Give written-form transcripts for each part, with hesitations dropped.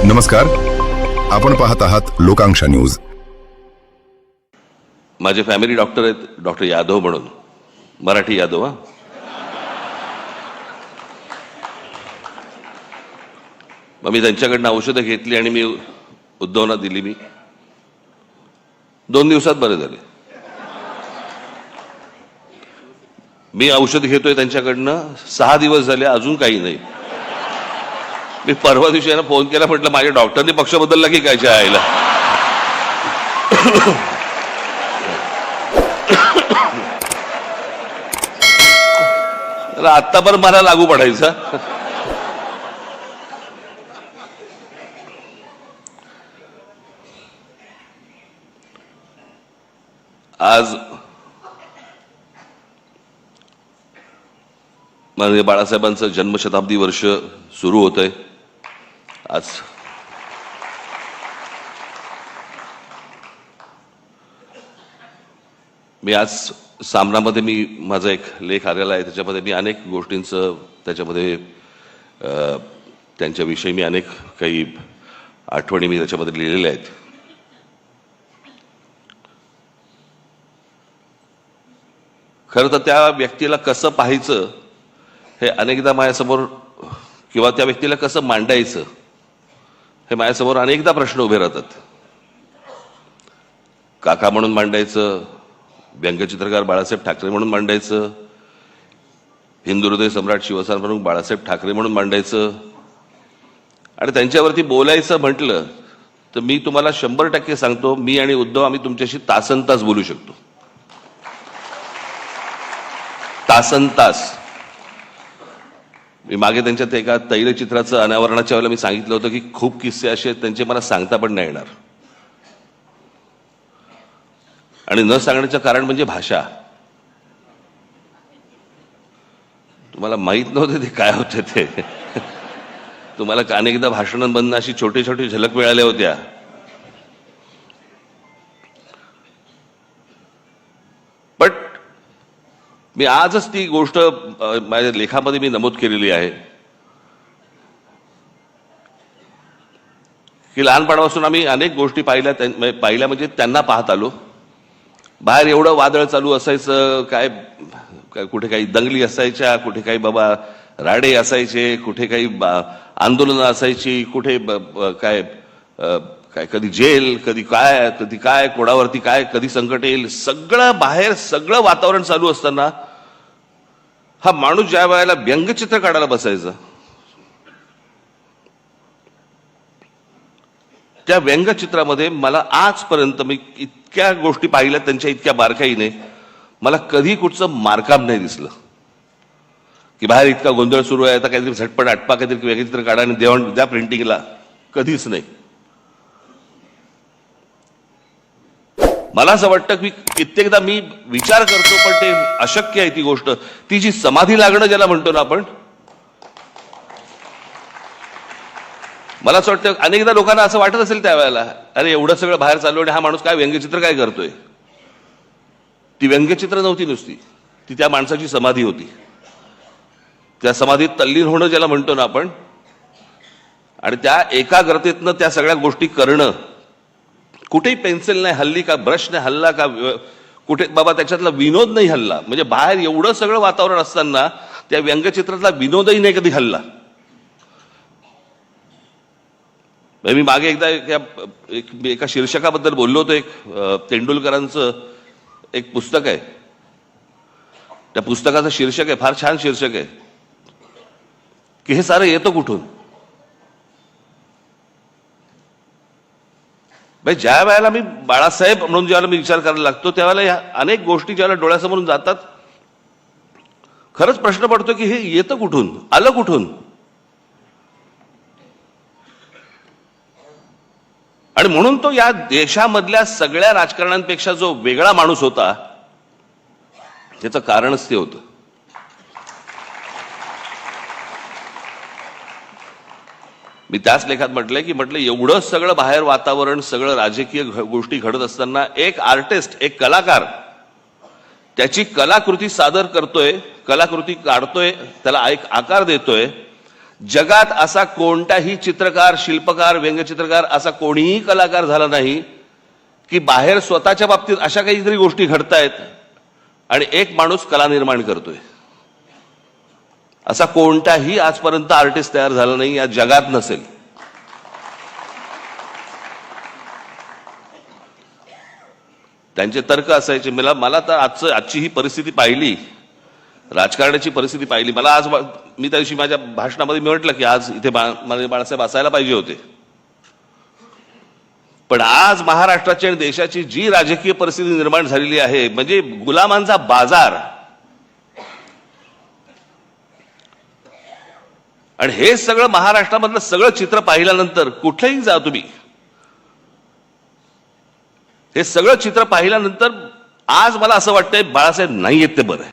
नमस्कार, आपण पाहत आहात लोकांक्षा न्यूज. माझे फॅमिली डॉक्टर आहेत, डॉक्टर यादव म्हणून, मराठी यादव. मग मी त्यांच्याकडनं औषधं घेतली आणि मी उद्धवना दिली. मी 2 दिवसात बरे झाले. मी औषध घेतोय त्यांच्याकडनं 6 दिवस झाले, अजून काही नाही. मी परवा दिवशी यांना फोन केला, म्हटलं माझ्या डॉक्टरनी पक्ष बदलला की काय आईला. आत्ता पण मला लागू पडायचा. आज माननीय बाळासाहेबांचं जन्मशताब्दी वर्ष सुरू होत आहे. आज सामनामध्ये मी माझा एक लेख आलेला आहे, त्याच्यामध्ये मी अनेक गोष्टींचं त्याच्यामध्ये त्यांच्याविषयी मी अनेक काही आठवणी मी त्याच्यामध्ये लिहिलेल्या आहेत. खरं तर त्या व्यक्तीला कसं पाहायचं हे अनेकदा माझ्यासमोर, किंवा त्या व्यक्तीला कसं मांडायचं हे माझ्यासमोर अनेकदा प्रश्न उभे राहतात. काका म्हणून मांडायचं, व्यंगचित्रकार बाळासाहेब ठाकरे म्हणून मांडायचं, हिंदू हृदय सम्राट शिवसेना प्रमुख बाळासाहेब ठाकरे म्हणून मांडायचं, आणि त्यांच्यावरती बोलायचं म्हटलं तर मी तुम्हाला 100% सांगतो, मी आणि उद्धव आम्ही तुमच्याशी तासनतास बोलू शकतो. तासनतास. मी मागे त्यांच्यात एका तैलचित्राचं अनावरणाच्या वेळेला मी सांगितलं होतं की खूप किस्से असे आहेत त्यांचे मला सांगता पण नाही येणार. आणि न सांगण्याचं कारण म्हणजे भाषा. तुम्हाला माहित नव्हते ते काय होते ते. तुम्हाला अनेकदा भाषणांमधून अशी छोटी छोटी झलक मिळाल्या होत्या. बट मी आजच ती गोष्ट माझ्या लेखामध्ये मी नमूद केलेली आहे की लहानपणापासून आम्ही अनेक गोष्टी पाहिल्या म्हणजे त्यांना पाहत आलो. बाहेर एवढं वादळ चालू असायचं, काय कुठे काही दंगली असायच्या, कुठे काही बाबा राडे असायचे, कुठे काही आंदोलनं असायची, कुठे काय काय कधी जेल, कधी काय कोणावरती काय कधी संकट येईल, सगळं बाहेर सगळं वातावरण चालू असताना हा माणूस ज्या वेळेला व्यंगचित्र काढायला बसायचा, त्या व्यंगचित्रामध्ये मला आजपर्यंत मी इतक्या गोष्टी पाहिल्या त्यांच्या इतक्या बारकाईने, मला कधी कुठचं मारकाम नाही दिसलं की बाहेर इतका गोंधळ सुरू आहे आता काहीतरी झटपट आटपा काहीतरी व्यंगचित्र काढा आणि द्या प्रिंटिंगला. कधीच नाही. मला असं वाटतं की कित्येकदा मी विचार करतो, पण ते अशक्य आहे ती गोष्ट. ती जी समाधी लागणं ज्याला म्हणतो ना आपण, मला असं वाटतं अनेकदा लोकांना असं वाटत असेल त्यावेळेला, अरे एवढं सगळं बाहेर चालू आणि हा माणूस काय व्यंगचित्र काय करतोय. ती व्यंगचित्र नव्हती नुसती, ती त्या माणसाची समाधी होती. त्या समाधीत तल्लीन होणं ज्याला म्हणतो ना आपण, आणि त्या एकाग्रतेतनं त्या सगळ्या गोष्टी करणं. कुठेही पेन्सिल नाही हल्ली, का ब्रश नाही हल्ला, का कुठे बाबा त्याच्यातला विनोद नाही हल्ला. म्हणजे बाहेर एवढं सगळं वातावरण असताना त्या व्यंगचित्रातला विनोदही नाही कधी हल्ला. मी मागे एकदा एका शीर्षकाबद्दल बोललो होतो. एक तेंडुलकरांचं एक पुस्तक आहे, त्या पुस्तकाचं शीर्षक आहे, फार छान शीर्षक आहे, की हे सारं येतं कुठून. ज्या वेळेला मी बाळासाहेब म्हणून ज्यावेळेला मी विचार करायला लागतो त्यावेळेला या अनेक गोष्टी ज्यावेळेला डोळ्यासमोरून जातात, खरंच प्रश्न पडतो की हे येतं कुठून, आलं कुठून. आणि म्हणून तो या देशामधल्या सगळ्या राजकारण्यांपेक्षा जो वेगळा माणूस होता, त्याचं कारणच ते होतं. मी त्याच लेखात म्हटलं एवढं सगळं बाहेर वातावरण, सगळं राजकीय गोष्टी घडत असताना एक आर्टिस्ट, एक कलाकार त्याची कलाकृती सादर करतोय, कलाकृती काढतोय, त्याला एक आकार देतोय, जगात असा कोणताही चित्रकार, शिल्पकार, व्यंगचित्रकार असा कोणीही कलाकार झाला नाही की बाहेर स्वतःच्या बाबतीत अशा काहीतरी गोष्टी घडतायत आणि एक माणूस कला निर्माण करतोय. असा कोणताही आजपर्यंत आर्टिस्ट तयार झाला नाही, या जगात नसेल. त्यांचे तर्क असायचे. मला तर आजची ही परिस्थिती पाहिली, राजकारणाची परिस्थिती पाहिली. मला आज मी त्या दिवशी माझ्या भाषणामध्ये मी म्हटलं की आज इथे बाळासाहेब असायला पाहिजे होते. पण आज महाराष्ट्राची आणि देशाची जी राजकीय परिस्थिती निर्माण झालेली आहे, म्हणजे गुलामांचा बाजार, आणि हे सगळं महाराष्ट्रामधलं सगळं चित्र पाहिल्यानंतर कुठेही जा तुम्ही, हे सगळं चित्र पाहिल्यानंतर आज मला असं वाटतंय बाळासाहेब नाही येत ते बरं आहे.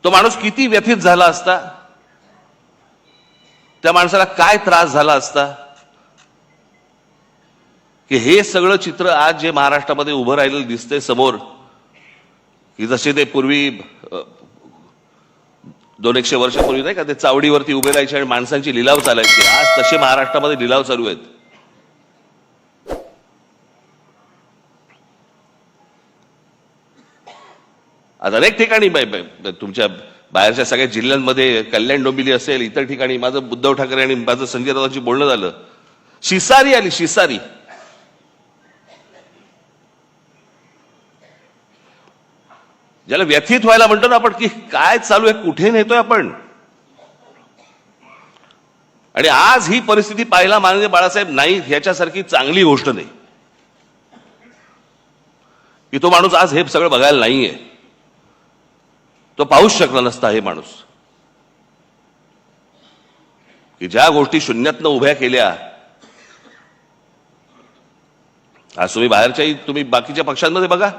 तो माणूस किती व्यथित झाला असता, त्या माणसाला काय त्रास झाला असता की हे सगळं चित्र आज जे महाराष्ट्रामध्ये उभं राहिलेलं दिसतंय समोर, की जसे ते पूर्वी 200-100 वर्षापूर्वी नाही का ते चावडीवरती उभे राहायचे आणि माणसांची लिलाव चालायची, आज तसे महाराष्ट्रामध्ये लिलाव चालू आहेत. आज अनेक ठिकाणी तुमच्या बाहेरच्या सगळ्या जिल्ह्यांमध्ये, कल्याण डोंबिवली असेल, इतर ठिकाणी माझं उद्धव ठाकरे आणि माझं संजय राऊतांची बोलणं झालं. शिसारी आली, शिसारी. ज्याला व्यथित व्हायला म्हणतो ना आपण, की काय चालू आहे, कुठे नेतोय आपण. आणि आज ही परिस्थिती पाहायला माननीय बाळासाहेब नाही ह्याच्यासारखी चांगली गोष्ट नाही की तो माणूस आज हे सगळं बघायला नाहीये. तो पाहूच शकला नसता हे माणूस, की ज्या गोष्टी शून्यातनं उभ्या केल्या. आज तुम्ही बाहेरच्याही, तुम्ही बाकीच्या पक्षांमध्ये बघा,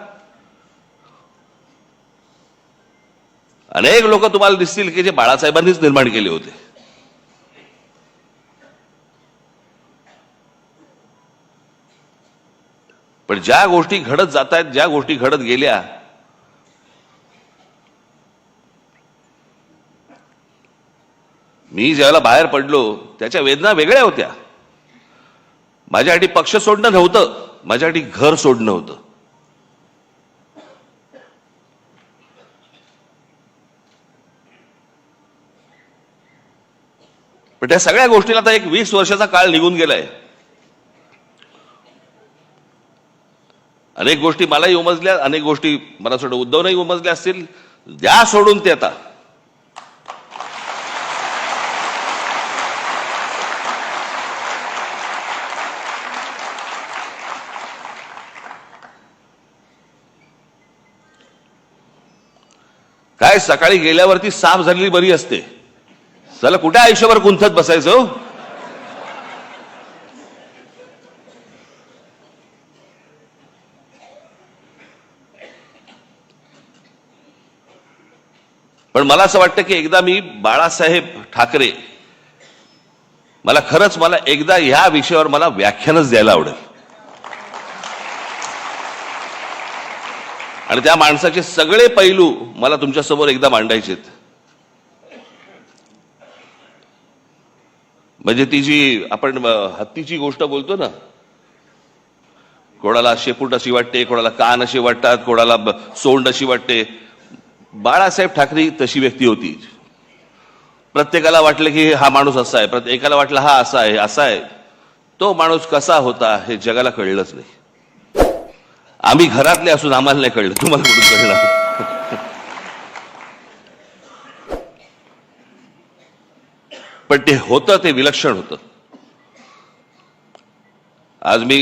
अनेक लोक तुम्हाला दिसतील की जे बाळासाहेबांनीच निर्माण केले होते. पण ज्या गोष्टी घडत जात आहेत, ज्या गोष्टी घडत गेल्या, मी ज्यावेळेला बाहेर पडलो त्याच्या वेदना वेगळ्या होत्या. माझ्यासाठी पक्ष सोडणं नव्हतं, माझ्यासाठी घर सोडणं होतं. पण त्या सगळ्या गोष्टीला आता एक 20 वर्षाचा काळ निघून गेलाय. अनेक गोष्टी मलाही उमजल्या, अनेक गोष्टी मला असं वाटतं उद्धवनंही उमजल्या असतील. द्या सोडून ते आता. काय सकाळी गेल्यावरती साफ झालेली बरी असते, चला कुठे आयुष्यभर गुंतत बसायचं. पण मला असं वाटतं की एकदा मी बाळासाहेब ठाकरे, मला एकदा ह्या विषयावर मला व्याख्यानच द्यायला आवडेल. आणि त्या माणसाचे सगळे पैलू मला तुमच्या समोर एकदा मांडायचे. म्हणजे ती जी आपण हत्तीची गोष्ट बोलतो ना, कोणाला शेपूट अशी वाटते, कोणाला कान असे वाटतात, कोणाला सोंड अशी वाटते. बाळासाहेब ठाकरे तशी व्यक्ती होती. प्रत्येकाला वाटलं की हा माणूस असा आहे, प्रत्येकाला वाटलं हा असा आहे, असा आहे. तो माणूस कसा होता हे जगाला कळलंच नाही. आम्ही घरातले असून आम्हाला नाही कळलं, तुम्हाला कुठून कळलं. पण ते होतं, ते विलक्षण होतं. आज मी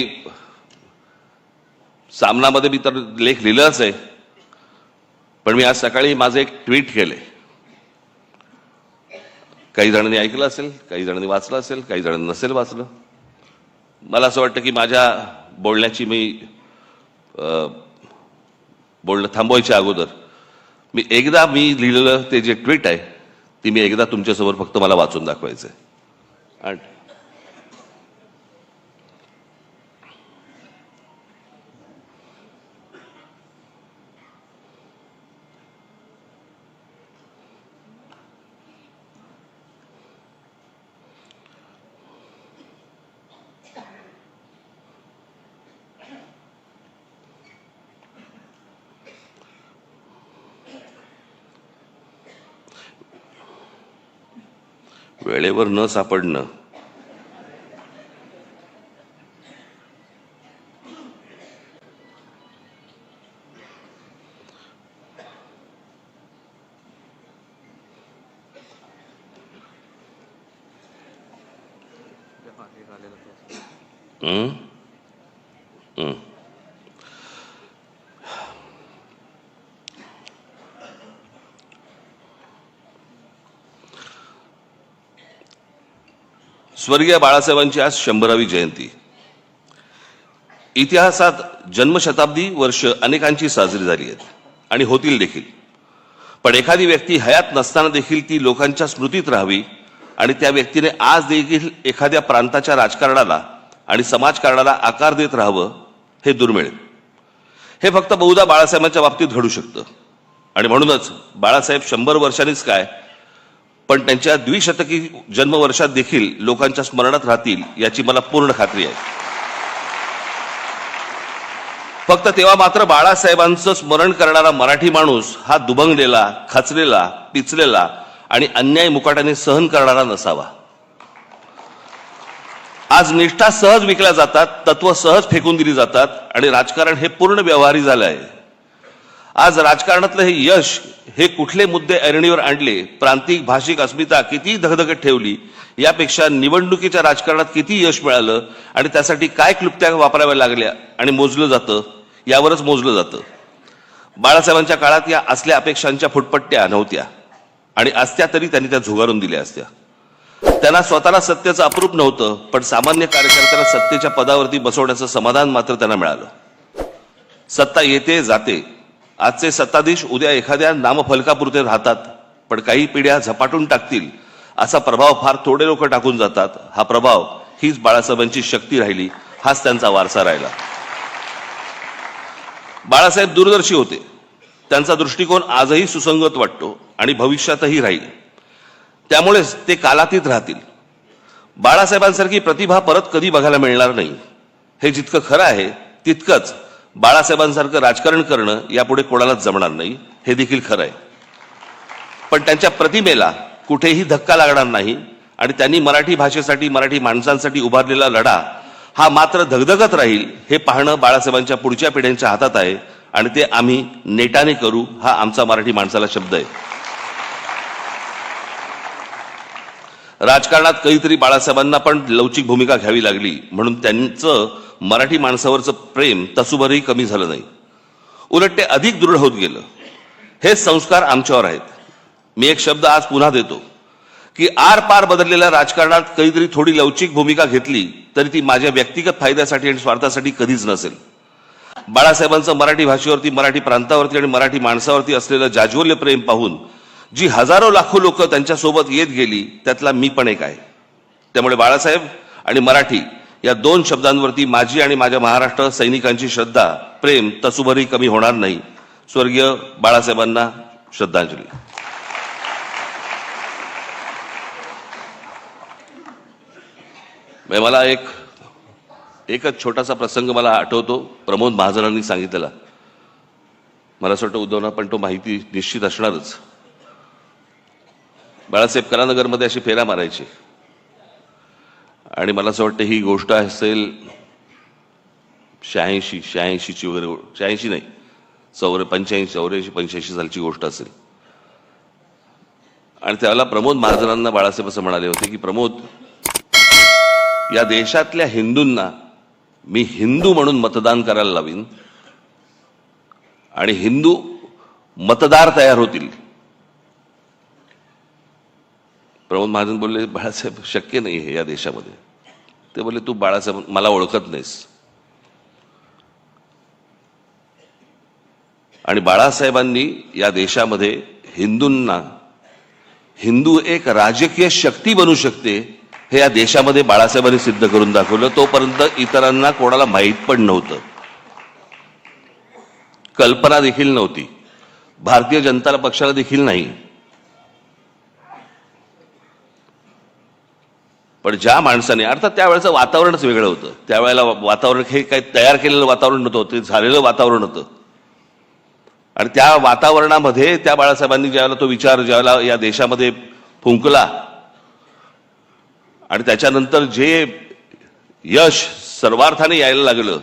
सामनामध्ये मी तर लेख लिहिलाच आहे, पण मी आज सकाळी माझं एक ट्विट केले. काही जणांनी ऐकलं असेल, काही जणांनी वाचलं असेल, काही जणांनी नसेल वाचलं. मला असं वाटतं की माझ्या बोलण्याची बोलणं थांबवायच्या अगोदर मी लिहिलेलं ते जे ट्विट आहे ती मी एकदा तुमच्यासमोर फक्त मला वाचून दाखवायचं आहे. वेळेवर न सापडणं हं? हं. स्वर्गीय बाळासाहेबांची आज 100वी जयंती. इतिहासात जन्मशताब्दी वर्ष अनेकांची साजरी झाली आहेत आणि होतील देखील. पण एखादी व्यक्ती हयात नसताना देखील ती लोकांच्या स्मृतीत राहावी आणि त्या व्यक्तीने आज देखील एखाद्या प्रांताच्या राजकारणाला आणि समाजकारणाला आकार देत राहावं हे दुर्मिळ. हे फक्त बहुधा बाळासाहेबांच्या बाबतीत घडू शकतं आणि म्हणूनच बाळासाहेब 100 वर्षांनीच काय पण त्यांच्या द्विशतकी जन्मवर्षात देखील लोकांच्या स्मरणात राहतील याची मला पूर्ण खात्री आहे. फक्त तेव्हा मात्र बाळासाहेबांचं स्मरण करणारा मराठी माणूस हा दुभंगलेला, खचलेला, पिचलेला आणि अन्याय मुकाट्याने सहन करणारा नसावा. आज निष्ठा सहज विकल्या जातात, तत्व सहज फेकून दिली जातात आणि राजकारण हे पूर्ण व्यवहारी झालं आहे. आज राजकारणातलं हे यश हे कुठले मुद्दे ऐरणीवर आणले, प्रांतिक भाषिक अस्मिता किती धगधगत ठेवली यापेक्षा निवडणुकीच्या राजकारणात किती यश मिळालं आणि त्यासाठी काय क्लुप्त्या वापराव्या लागल्या आणि मोजलं जातं यावरच मोजलं जातं. बाळासाहेबांच्या काळात या असल्या अपेक्षांच्या फुटपट्ट्या नव्हत्या आणि असत्या तरी त्यांनी त्या झुगारून दिल्या असत्या. त्यांना स्वतःला सत्तेचं अप्रूप नव्हतं पण सामान्य कार्यकर्त्यांना सत्तेच्या पदावरती बसवण्याचं समाधान मात्र त्यांना मिळालं. सत्ता येते जाते. आजचे सत्ताधीश उद्या एखाद्या नामफलकापुरते राहतात पण काही पिढ्या झपाटून टाकतील असा प्रभाव फार थोडे लोक टाकून जातात. हा प्रभाव हीच बाळासाहेबांची शक्ती राहिली, हाच त्यांचा वारसा राहिला. बाळासाहेब दूरदर्शी होते. त्यांचा दृष्टिकोन आजही सुसंगत वाटतो आणि भविष्यातही राहील. त्यामुळेच ते कालातीत राहतील. बाळासाहेबांसारखी प्रतिभा परत कधी बघायला मिळणार नाही हे जितकं खरं आहे तितकंच बाळासाहेबांसारखं राजकारण करणं यापुढे कोणालाच जमणार नाही हे देखील खरं आहे. पण त्यांच्या प्रतिमेला कुठेही धक्का लागणार नाही आणि त्यांनी मराठी भाषेसाठी, मराठी माणसांसाठी उभारलेला लढा हा मात्र धगधगत राहील हे पाहणं बाळासाहेबांच्या पुढच्या पिढ्यांच्या हातात आहे आणि ते आम्ही नेटाने करू हा आमचा मराठी माणसाला शब्द आहे. राजकारणात कधीतरी बाळासाहेबांना पण लवचिक भूमिका घ्यावी लागली म्हणून त्यांचं मराठी माणसावरचं प्रेम तसूभरही कमी झालं नाही, उलट ते अधिक दृढ होत गेलं. हे संस्कार आमच्यावर आहेत. मी एक शब्द आज पुन्हा देतो की आर पार बदललेल्या राजकारणात कधीतरी थोडी लवचिक भूमिका घेतली तरी ती माझ्या व्यक्तिगत फायद्यासाठी आणि स्वार्थासाठी कधीच नसेल. बाळासाहेबांचं मराठी भाषेवरती, मराठी प्रांतावरती आणि मराठी माणसावरती असलेलं जाज्वल्य प्रेम पाहून जी हजारो लाखो लोक त्यांच्यासोबत येत गेली त्यातला मी पण एक आहे. त्यामुळे बाळासाहेब आणि मराठी या दोन शब्दांवरती माझी आणि माझ्या महाराष्ट्र सैनिकांची श्रद्धा, प्रेम तसूभरही कमी होणार नाही. स्वर्गीय बाळासाहेबांना श्रद्धांजली. मला एकच छोटासा प्रसंग मला आठवतो, प्रमोद महाजनांनी सांगितलेला. मला असं वाटतं उद्धवना पण तो माहिती निश्चित असणारच. बाळासाहेब कलानगरमध्ये अशी फेऱ्या मारायचे आणि मला असं वाटतं ही गोष्ट असेल 86 वगैरे, 86 नाही 85 सालची गोष्ट असेल. आणि त्यावेळेला प्रमोद महाजनांना बाळासाहेब असं म्हणाले होते की प्रमोद, या देशातल्या हिंदूंना मी हिंदू म्हणून मतदान करायला लावीन आणि हिंदू मतदार तयार होतील. प्रमोद महाजन बोलले, बाळासाहेब शक्य नाही हे या देशामध्ये. ते बोलले, तू बाळासाहेब मला ओळखत नाहीस. आणि बाळासाहेबांनी या देशामध्ये हिंदूंना, हिंदू एक राजकीय शक्ती बनू शकते हे या देशामध्ये बाळासाहेबांनी सिद्ध करून दाखवलं. तोपर्यंत इतरांना कोणाला माहीत पण नव्हतं, कल्पना देखील नव्हती, भारतीय जनता पक्षाला देखील नाही. पण ज्या माणसाने, अर्थात त्यावेळेचं वातावरणच वेगळं होतं. त्यावेळेला वातावरण हे काही तयार केलेलं वातावरण नव्हतं, ते झालेलं वातावरण होतं. आणि त्या वातावरणामध्ये त्या बाळासाहेबांनी ज्यावेळेला तो विचार ज्यावेळेला या देशामध्ये फुंकला आणि त्याच्यानंतर जे यश सर्वार्थाने यायला लागलं,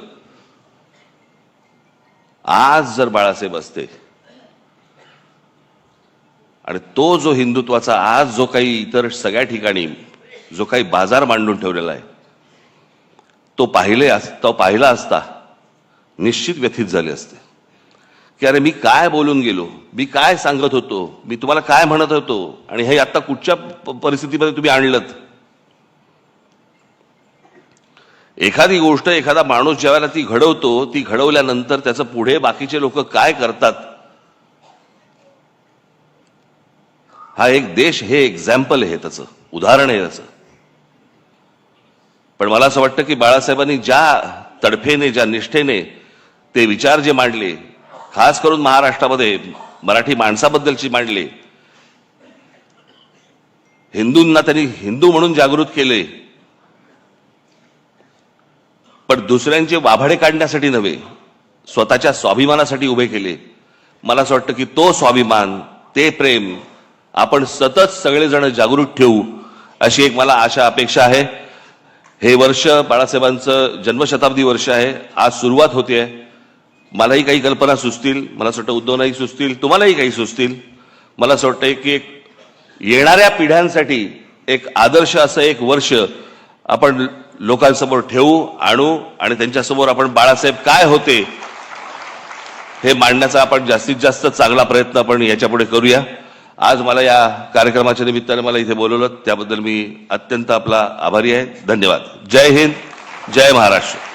आज जर बाळासाहेब असते आणि तो जो हिंदुत्वाचा आज जो काही इतर सगळ्या ठिकाणी जो काही बाजार मांडून ठेवलेला आहे तो पाहिला असता निश्चित व्यथित झाले असते की अरे मी काय बोलून गेलो, मी काय सांगत होतो, मी तुम्हाला काय म्हणत होतो आणि हे आता कुठच्या परिस्थितीमध्ये तुम्ही आणलत. एखादी गोष्ट एखादा माणूस ज्यावेळेला ती घडवतो, ती घडवल्यानंतर त्याचं पुढे बाकीचे लोक काय करतात हा एक देश, हे एक्झाम्पल आहे, त्याचं उदाहरण आहे त्याचं. पण मला असं वाटतं की बाळासाहेबांनी ज्या तडफेने ज्या निष्ठेने ते विचार जे मांडले, खास करून महाराष्ट्रामध्ये मराठी माणसाबद्दलची मांडले, हिंदूंना त्यांनी हिंदू म्हणून जागृत केले, पण दुसऱ्यांचे वाभाडे काढण्यासाठी नव्हे, स्वतःच्या स्वाभिमानासाठी उभे केले. मला असं वाटतं की तो स्वाभिमान, ते प्रेम आपण सतत सगळेजण जागृत ठेवू अशी एक मला आशा अपेक्षा आहे. हे वर्ष बाळासाहेबांचं जन्मशताब्दी वर्ष आहे, आज सुरुवात होते. मलाही काही कल्पना सुचतील, मला असं वाटतं उद्धवनाही सुचतील, तुम्हालाही काही सुचतील. मला असं वाटतं की एक येणाऱ्या पिढ्यांसाठी एक आदर्श असं एक वर्ष आपण लोकांसमोर ठेवू, आणू आणि त्यांच्यासमोर आपण बाळासाहेब काय होते हे मांडण्याचा आपण जास्तीत जास्त चांगला प्रयत्न आपण याच्यापुढे करूया. आज मला या कार्यक्रमाच्या निमित्ताने मला इथे बोलवलं त्याबद्दल मी अत्यंत आपला आभारी आहे. धन्यवाद. जय हिंद, जय महाराष्ट्र.